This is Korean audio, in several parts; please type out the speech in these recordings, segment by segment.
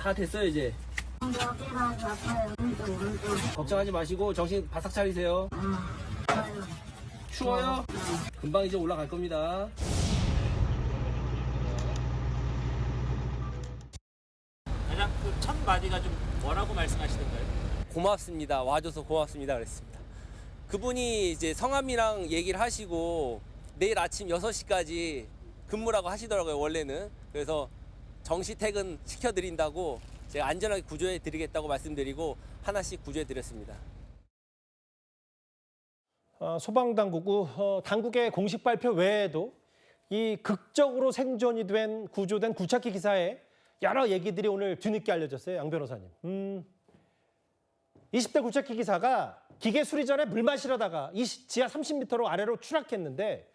다 됐어요 이제. 여기가 아파요. 오른쪽. 걱정하지 마시고 정신 바싹 차리세요. 아파요. 추워요? 금방 이제 올라갈 겁니다. 가장 그 첫 마디가 좀 뭐라고 말씀하시던가요? 고맙습니다. 와줘서 고맙습니다. 그랬습니다. 그분이 이제 성함이랑 얘기를 하시고 내일 아침 6시까지 근무라고 하시더라고요, 원래는. 그래서 정시 퇴근 시켜드린다고 제가 안전하게 구조해 드리겠다고 말씀드리고 하나씩 구조해 드렸습니다. 당국의 공식 발표 외에도 이 극적으로 생존이 된 구조된 굴착기 기사에 여러 얘기들이 오늘 뒤늦게 알려졌어요, 양 변호사님. 20대 굴착기 기사가 기계 수리 전에 물 마시려다가 이 지하 30m로 아래로 추락했는데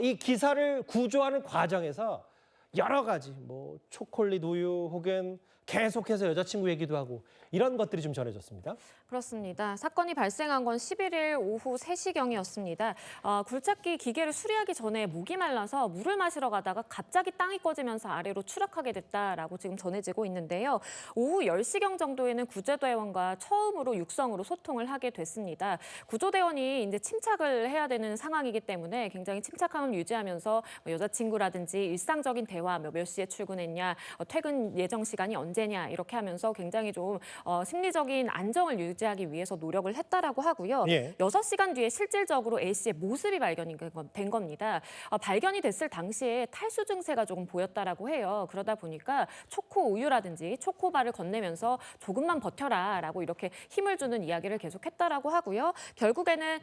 이 기사를 구조하는 과정에서 여러 가지 뭐 초콜릿 우유 혹은 계속해서 여자친구 얘기도 하고 이런 것들이 좀 전해졌습니다. 그렇습니다. 사건이 발생한 건 11일 오후 3시경이었습니다. 굴착기 기계를 수리하기 전에 목이 말라서 물을 마시러 가다가 갑자기 땅이 꺼지면서 아래로 추락하게 됐다라고 지금 전해지고 있는데요. 오후 10시경 정도에는 구조대원과 처음으로 육성으로 소통을 하게 됐습니다. 구조대원이 이제 침착을 해야 되는 상황이기 때문에 굉장히 침착함을 유지하면서 여자친구라든지 일상적인 대화, 몇 시에 출근했냐, 퇴근 예정 시간이 언제냐 이렇게 하면서 굉장히 좀 심리적인 안정을 유지하기 위해서 노력을 했다라고 하고요. 예. 6시간 뒤에 실질적으로 A 씨의 모습이 발견이 된 겁니다. 발견이 됐을 당시에 탈수 증세가 조금 보였다라고 해요. 그러다 보니까 초코 우유라든지 초코바를 건네면서 조금만 버텨라라고 이렇게 힘을 주는 이야기를 계속했다라고 하고요. 결국에는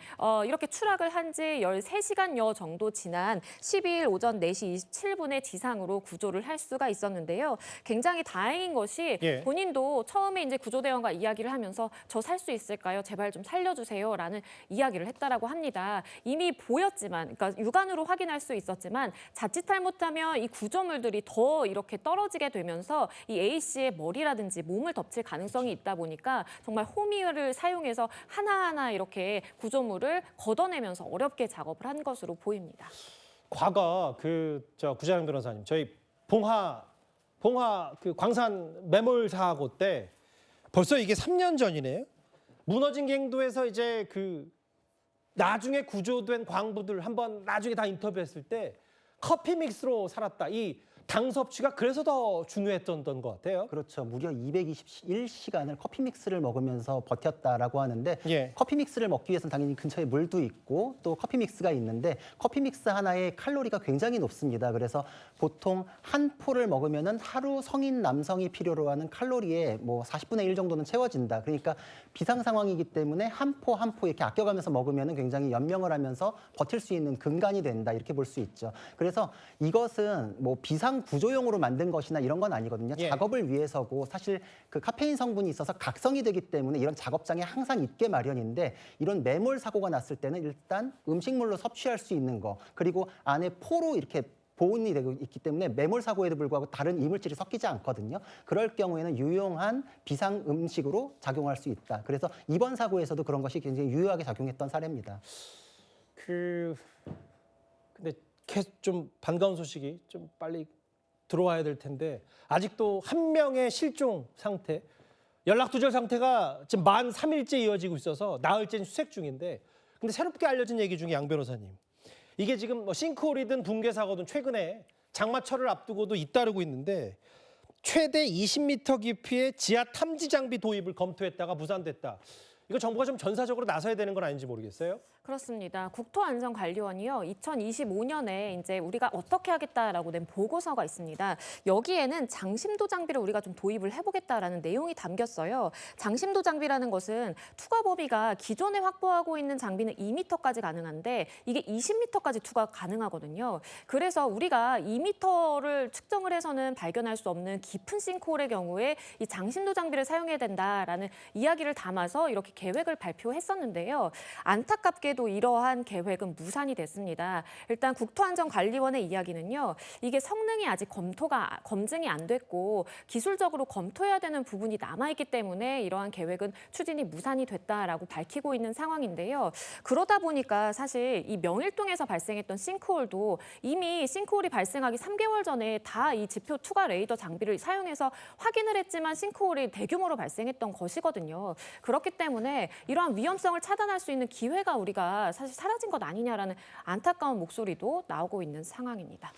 이렇게 추락을 한 지 13시간여 정도 지난 12일 오전 4시 27분에 지상으로 구조를 할 수가 있었는데요. 굉장히 다행인 것이 예. 본인도 처음에 이제 구조대원과 이야기를 하면서 저 살 수 있을까요? 제발 좀 살려주세요라는 이야기를 했다라고 합니다. 이미 보였지만, 그러니까 육안으로 확인할 수 있었지만 자칫 잘못하면 이 구조물들이 더 이렇게 떨어지게 되면서 이 A 씨의 머리라든지 몸을 덮칠 가능성이 있다 보니까 정말 호미를 사용해서 하나하나 이렇게 구조물을 걷어내면서 어렵게 작업을 한 것으로 보입니다. 과거 구자영 변호사님, 저희 봉화 그 광산 매몰 사고 때 벌써 이게 3년 전이네요. 무너진 갱도에서 이제 나중에 구조된 광부들 한번 나중에 다 인터뷰했을 때 커피 믹스로 살았다. 이 당 섭취가 그래서 더 중요했던 것 같아요. 그렇죠. 무려 221시간을 커피 믹스를 먹으면서 버텼다라고 하는데 예. 커피 믹스를 먹기 위해서는 당연히 근처에 물도 있고 또 커피 믹스가 있는데 커피 믹스 하나에 칼로리가 굉장히 높습니다. 그래서 보통 한 포를 먹으면은 하루 성인 남성이 필요로 하는 칼로리의 뭐 40분의 1 정도는 채워진다. 그러니까 비상 상황이기 때문에 한 포 한 포 이렇게 아껴가면서 먹으면은 굉장히 연명을 하면서 버틸 수 있는 근간이 된다. 이렇게 볼 수 있죠. 그래서 이것은 뭐 비상 구조용으로 만든 것이나 이런 건 아니거든요. 예. 작업을 위해서고 사실 그 카페인 성분이 있어서 각성이 되기 때문에 이런 작업장에 항상 있게 마련인데 이런 매몰 사고가 났을 때는 일단 음식물로 섭취할 수 있는 거 그리고 안에 포로 이렇게 보온이 되고 있기 때문에 매몰 사고에도 불구하고 다른 이물질이 섞이지 않거든요. 그럴 경우에는 유용한 비상 음식으로 작용할 수 있다. 그래서 이번 사고에서도 그런 것이 굉장히 유효하게 작용했던 사례입니다. 근데 계속 좀 반가운 소식이 좀 빨리 들어와야 될 텐데 아직도 한 명의 실종 상태, 연락두절 상태가 지금 만 3일째 이어지고 있어서 나흘째 수색 중인데 근데 새롭게 알려진 얘기 중에 양 변호사님 이게 지금 뭐 싱크홀이든 붕괴 사고든 최근에 장마철을 앞두고도 잇따르고 있는데 최대 20m 깊이의 지하 탐지 장비 도입을 검토했다가 무산됐다. 이거 정부가 좀 전사적으로 나서야 되는 건 아닌지 모르겠어요. 그렇습니다. 국토안전관리원이요. 2025년에 이제 우리가 어떻게 하겠다라고 낸 보고서가 있습니다. 여기에는 장심도 장비를 우리가 좀 도입을 해보겠다라는 내용이 담겼어요. 장심도 장비라는 것은 투과 범위가 기존에 확보하고 있는 장비는 2m까지 가능한데 이게 20m까지 투과가 가능하거든요. 그래서 우리가 2m를 측정을 해서는 발견할 수 없는 깊은 싱크홀의 경우에 이 장심도 장비를 사용해야 된다라는 이야기를 담아서 이렇게 계획을 발표했었는데요. 안타깝게도 안타깝게도 이러한 계획은 무산이 됐습니다. 일단 국토안전관리원의 이야기는요. 이게 성능이 아직 검증이 안 됐고 기술적으로 검토해야 되는 부분이 남아있기 때문에 이러한 계획은 추진이 무산이 됐다라고 밝히고 있는 상황인데요. 그러다 보니까 사실 이 명일동에서 발생했던 싱크홀도 이미 싱크홀이 발생하기 3개월 전에 다 이 지표 투과 레이더 장비를 사용해서 확인을 했지만 싱크홀이 대규모로 발생했던 것이거든요. 그렇기 때문에 이러한 위험성을 차단할 수 있는 기회가 우리가 사실 사라진 것 아니냐라는 안타까운 목소리도 나오고 있는 상황입니다.